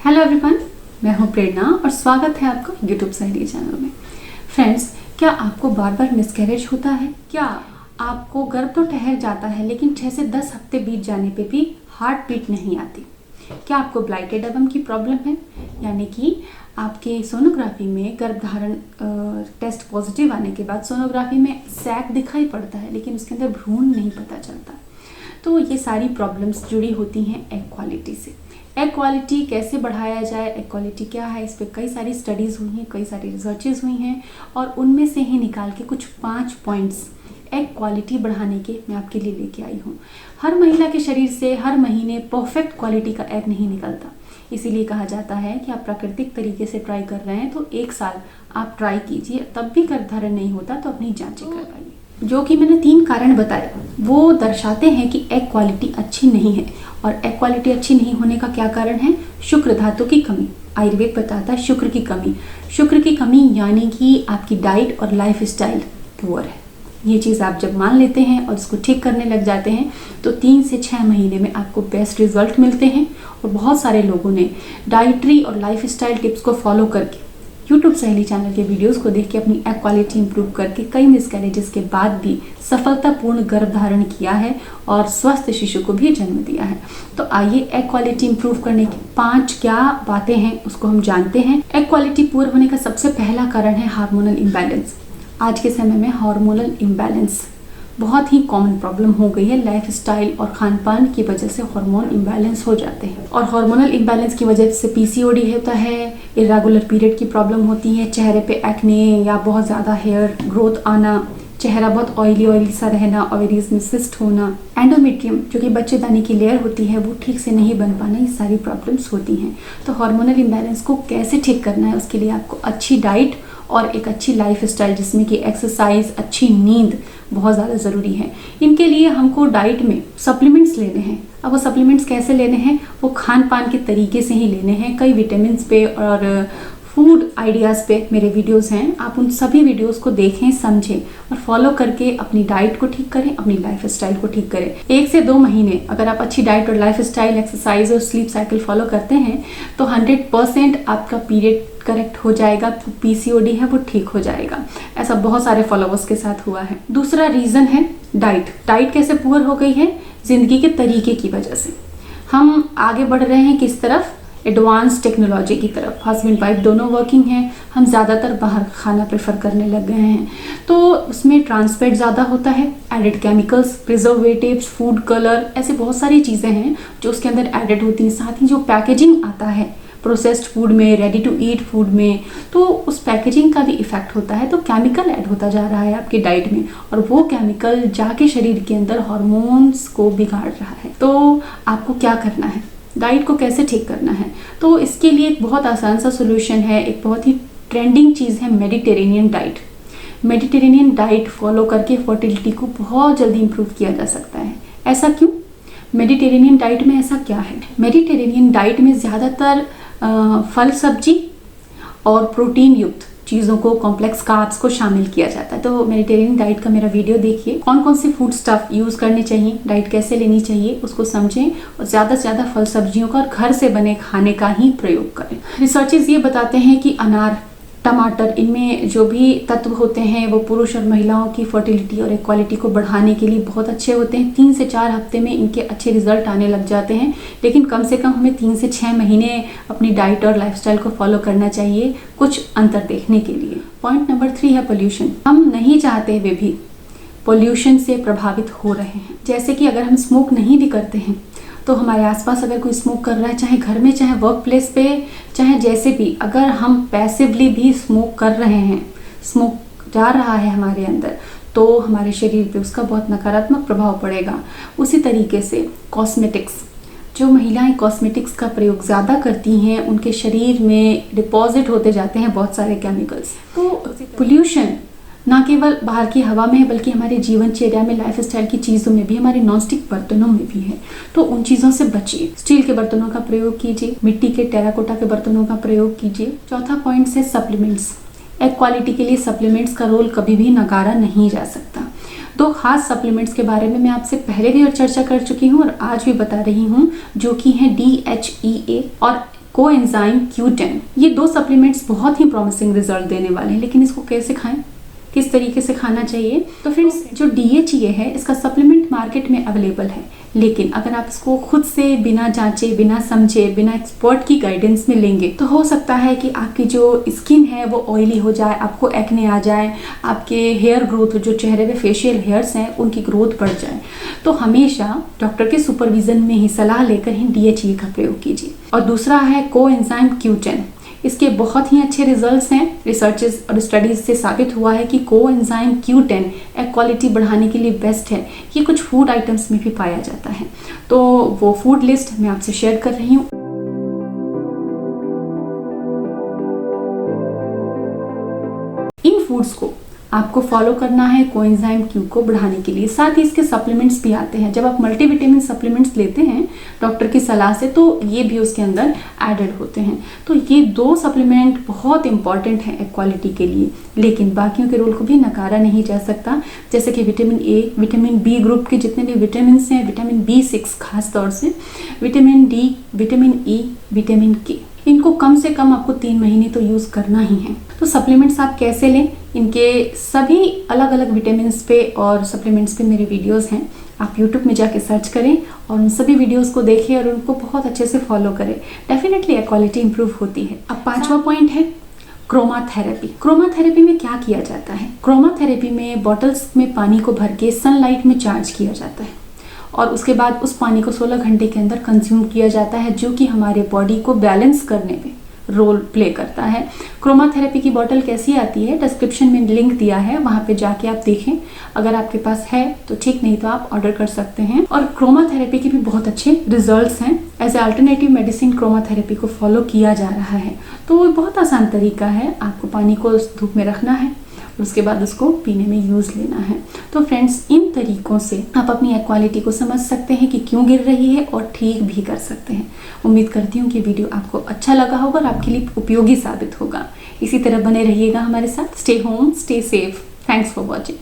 Hello everyone, मैं हूं प्रेरणा और स्वागत है आपका यूट्यूब सहेली चैनल में। फ्रेंड्स, क्या आपको बार बार मिसकैरेज होता है? क्या आपको गर्भ तो ठहर जाता है लेकिन 6 से 10 हफ्ते बीत जाने पे भी हार्ट बीट नहीं आती? क्या आपको ब्लाइटेड एवम की प्रॉब्लम है, यानी कि आपके सोनोग्राफी में गर्भधारण टेस्ट पॉजिटिव आने के बाद सोनोग्राफी में सैक दिखाई पड़ता है लेकिन उसके अंदर भ्रूण नहीं पता चलता? तो ये सारी प्रॉब्लम्स जुड़ी होती हैं एग क्वालिटी से। एग क्वालिटी कैसे बढ़ाया जाए, एग क्वालिटी क्या है, इस पर कई सारी स्टडीज़ हुई हैं, कई सारी रिसर्चेज हुई हैं और उनमें से ही निकाल के कुछ 5 पॉइंट्स एग क्वालिटी बढ़ाने के मैं आपके लिए लेके आई हूँ। हर महिला के शरीर से हर महीने परफेक्ट क्वालिटी का एग नहीं निकलता, इसीलिए कहा जाता है कि आप प्राकृतिक तरीके से ट्राई कर रहे हैं तो 1 साल आप ट्राई कीजिए, तब भी गर्भधारण नहीं होता तो अपनी जांचें करवाइए। जो कि मैंने 3 कारण बताए वो दर्शाते हैं कि एग क्वालिटी अच्छी नहीं है। और एग क्वालिटी अच्छी नहीं होने का क्या कारण है? शुक्र धातु की कमी। आयुर्वेद बताता है शुक्र की कमी। शुक्र की कमी यानी कि आपकी डाइट और लाइफ स्टाइल पुअर है। ये चीज़ आप जब मान लेते हैं और इसको ठीक करने लग जाते हैं तो 3 से 6 महीने में आपको बेस्ट रिजल्ट मिलते हैं। और बहुत सारे लोगों ने डाइटरी और लाइफ स्टाइल टिप्स को फॉलो करके यूट्यूब सहेली चैनल के वीडियोस को देख के अपनी एग क्वालिटी इंप्रूव करके कई मिसकैरेजेस के बाद भी सफलतापूर्ण गर्भधारण किया है और स्वस्थ शिशु को भी जन्म दिया है। तो आइए एग क्वालिटी इंप्रूव करने की 5 क्या बातें हैं उसको हम जानते हैं। एग क्वालिटी पूर्ण होने का सबसे पहला कारण है हार्मोनल इम्बैलेंस। आज के समय में हार्मोनल इम्बैलेंस बहुत ही कॉमन प्रॉब्लम हो गई है। लाइफ स्टाइल और खान पान की वजह से हार्मोन इम्बैलेंस हो जाते हैं और हार्मोनल इम्बैलेंस की वजह से पीसीओडी होता है, इरेगुलर पीरियड की प्रॉब्लम होती है, चेहरे पे एक्ने या बहुत ज़्यादा हेयर ग्रोथ आना, चेहरा बहुत ऑयली सा रहना, ओवरीज में सिस्ट होना, एंडोमेट्रियम जो कि बच्चेदानी की लेयर होती है वो ठीक से नहीं बन पाना, ये सारी प्रॉब्लम्स होती हैं। तो हार्मोनल इम्बैलेंस को कैसे ठीक करना है उसके लिए आपको अच्छी डाइट और एक अच्छी लाइफ स्टाइल जिसमें कि एक्सरसाइज, अच्छी नींद बहुत ज़्यादा ज़रूरी है। इनके लिए हमको डाइट में सप्लीमेंट्स लेने हैं। अब वो सप्लीमेंट्स कैसे लेने हैं? वो खान पान के तरीके से ही लेने हैं। कई विटामिन्स पे और फूड आइडियाज़ पे मेरे वीडियोस हैं, आप उन सभी वीडियोस को देखें, समझें और फॉलो करके अपनी डाइट को ठीक करें, अपनी लाइफ स्टाइल को ठीक करें। 1 से 2 महीने अगर आप अच्छी डाइट और लाइफ स्टाइल, एक्सरसाइज और स्लीप साइकिल फॉलो करते हैं तो 100% आपका पीरियड करेक्ट हो जाएगा, पीसीओडी है वो ठीक हो जाएगा। ऐसा बहुत सारे फॉलोवर्स के साथ हुआ है। दूसरा रीज़न है डाइट। डाइट कैसे पुअर हो गई है? जिंदगी के तरीके की वजह से। हम आगे बढ़ रहे हैं किस तरफ? एडवांस टेक्नोलॉजी की तरफ। हस्बैंड वाइफ दोनों वर्किंग हैं, हम ज़्यादातर बाहर खाना प्रेफर करने लग गए हैं तो उसमें ट्रांसफैट ज़्यादा होता है, added chemicals, preservatives, food colour, ऐसे बहुत सारी चीज़ें हैं जो उसके अंदर एडेड होती हैं। साथ ही जो पैकेजिंग आता है प्रोसेस्ड फूड में, रेडी टू ईट फूड में, तो उस पैकेजिंग का भी इफेक्ट होता है। तो केमिकल ऐड होता जा रहा है आपकी डाइट में और वो केमिकल जाके शरीर के अंदर हार्मोन्स को बिगाड़ रहा है। तो आपको क्या करना है? डाइट को कैसे ठीक करना है? तो इसके लिए एक बहुत आसान सा सोल्यूशन है, एक बहुत ही ट्रेंडिंग चीज़ है Mediterranean diet. Mediterranean diet follow करके फर्टिलिटी को बहुत जल्दी इंप्रूव किया जा सकता है। ऐसा क्यों? मेडिटेरेनियन डाइट में ऐसा क्या है? मेडिटेरेनियन डाइट में ज़्यादातर फल सब्जी और प्रोटीन युक्त चीज़ों को, कॉम्प्लेक्स कार्ब्स को शामिल किया जाता है। तो मेडिटेरियन डाइट का मेरा वीडियो देखिए, कौन कौन से फूड स्टफ यूज़ करने चाहिए, डाइट कैसे लेनी चाहिए उसको समझें और ज़्यादा से ज़्यादा फल सब्जियों का और घर से बने खाने का ही प्रयोग करें। रिसर्चेस ये बताते हैं कि अनार, टमाटर, इनमें जो भी तत्व होते हैं वो पुरुष और महिलाओं की फर्टिलिटी और इक्वालिटी को बढ़ाने के लिए बहुत अच्छे होते हैं। 3 से 4 हफ्ते में इनके अच्छे रिजल्ट आने लग जाते हैं, लेकिन कम से कम हमें 3 से 6 महीने अपनी डाइट और लाइफस्टाइल को फॉलो करना चाहिए कुछ अंतर देखने के लिए। पॉइंट नंबर 3 है पोल्यूशन। हम नहीं चाहते वे भी पोल्यूशन से प्रभावित हो रहे हैं। जैसे कि अगर हम स्मोक नहीं भी करते हैं तो हमारे आसपास अगर कोई स्मोक कर रहा है, चाहे घर में, चाहे वर्क प्लेस पे, चाहे जैसे भी, अगर हम पैसिवली भी स्मोक कर रहे हैं, स्मोक जा रहा है हमारे अंदर, तो हमारे शरीर पे उसका बहुत नकारात्मक प्रभाव पड़ेगा। उसी तरीके से कॉस्मेटिक्स, जो महिलाएं कॉस्मेटिक्स का प्रयोग ज़्यादा करती हैं उनके शरीर में डिपॉजिट होते जाते हैं बहुत सारे केमिकल्स। तो पोल्यूशन ना केवल बाहर की हवा में है बल्कि हमारे जीवनचर्या में, लाइफ स्टाइल की चीज़ों में भी, हमारे नॉनस्टिक बर्तनों में भी है। तो उन चीज़ों से बचिए। स्टील के बर्तनों का प्रयोग कीजिए, मिट्टी के, टेराकोटा के बर्तनों का प्रयोग कीजिए। चौथा पॉइंट है सप्लीमेंट्स। एग क्वालिटी के लिए सप्लीमेंट्स का रोल कभी भी नकारा नहीं जा सकता। 2 खास सप्लीमेंट्स के बारे में मैं आपसे पहले भी चर्चा कर चुकी हूँ और आज भी बता रही हूँ, जो कि हैं DHEA और कोएंजाइम Q10। ये 2 सप्लीमेंट्स बहुत ही प्रॉमिसिंग रिजल्ट देने वाले हैं, लेकिन इसको कैसे खाएं, किस तरीके से खाना चाहिए। तो फ्रेंड्स, जो DHEA है इसका सप्लीमेंट मार्केट में अवेलेबल है, लेकिन अगर आप इसको खुद से बिना जांचे, बिना समझे, बिना एक्सपर्ट की गाइडेंस में लेंगे तो हो सकता है कि आपकी जो स्किन है वो ऑयली हो जाए, आपको एक्ने आ जाए, आपके हेयर ग्रोथ, जो चेहरे पे फेशियल हेयर्स हैं उनकी ग्रोथ बढ़ जाए। तो हमेशा डॉक्टर के सुपरविजन में ही सलाह लेकर ही DHEA का प्रयोग कीजिए। और दूसरा है कोएंजाइम Q10। इसके बहुत ही अच्छे रिजल्ट्स हैं। रिसर्चेस और स्टडीज से साबित हुआ है कि कोएंजाइम Q10 एग क्वालिटी बढ़ाने के लिए बेस्ट है। ये कुछ फूड आइटम्स में भी पाया जाता है, तो वो फूड लिस्ट मैं आपसे शेयर कर रही हूँ। इन फूड्स को आपको फॉलो करना है कोएंजाइम Q को बढ़ाने के लिए। साथ ही इसके सप्लीमेंट्स भी आते हैं। जब आप मल्टीविटामिन सप्लीमेंट्स लेते हैं डॉक्टर की सलाह से, तो ये भी उसके अंदर एडेड होते हैं। तो ये 2 सप्लीमेंट बहुत इंपॉर्टेंट हैं एग क्वालिटी के लिए, लेकिन बाकियों के रोल को भी नकारा नहीं जा सकता। जैसे कि vitamin A, vitamin B group के जितने भी विटामिन हैं, विटामिन B6 खास तौर से, vitamin D, vitamin E, vitamin K, इनको कम से कम आपको 3 महीने तो यूज़ करना ही है। तो सप्लीमेंट्स आप कैसे लें, इनके सभी अलग अलग विटामिन पे और सप्लीमेंट्स पे मेरे वीडियोस हैं। आप YouTube में जाके सर्च करें और उन सभी वीडियोस को देखें और उनको बहुत अच्छे से फॉलो करें। डेफिनेटली एग क्वालिटी इंप्रूव होती है। अब 5वां पॉइंट है क्रोमाथेरेपी। क्रोमाथेरेपी में क्या किया जाता है? क्रोमाथेरेपी में बॉटल्स में पानी को भर के सनलाइट में चार्ज किया जाता है और उसके बाद उस पानी को 16 घंटे के अंदर कंज्यूम किया जाता है, जो कि हमारे बॉडी को बैलेंस करने में रोल प्ले करता है। क्रोमाथेरेपी की बोतल कैसी आती है, डिस्क्रिप्शन में लिंक दिया है, वहाँ पे जाके आप देखें। अगर आपके पास है तो ठीक, नहीं तो आप ऑर्डर कर सकते हैं। और क्रोमाथेरेपी के भी बहुत अच्छे रिजल्ट्स हैं। एज ए अल्टरनेटिव मेडिसिन क्रोमाथेरेपी को फॉलो किया जा रहा है। तो वो बहुत आसान तरीका है। आपको पानी को धूप में रखना है, उसके बाद उसको पीने में यूज़ लेना है। तो फ्रेंड्स, इन तरीकों से आप अपनी एग क्वालिटी को समझ सकते हैं कि क्यों गिर रही है और ठीक भी कर सकते हैं। उम्मीद करती हूँ कि वीडियो आपको अच्छा लगा होगा और आपके लिए उपयोगी साबित होगा। इसी तरह बने रहिएगा हमारे साथ। Stay home, stay safe. Thanks for watching.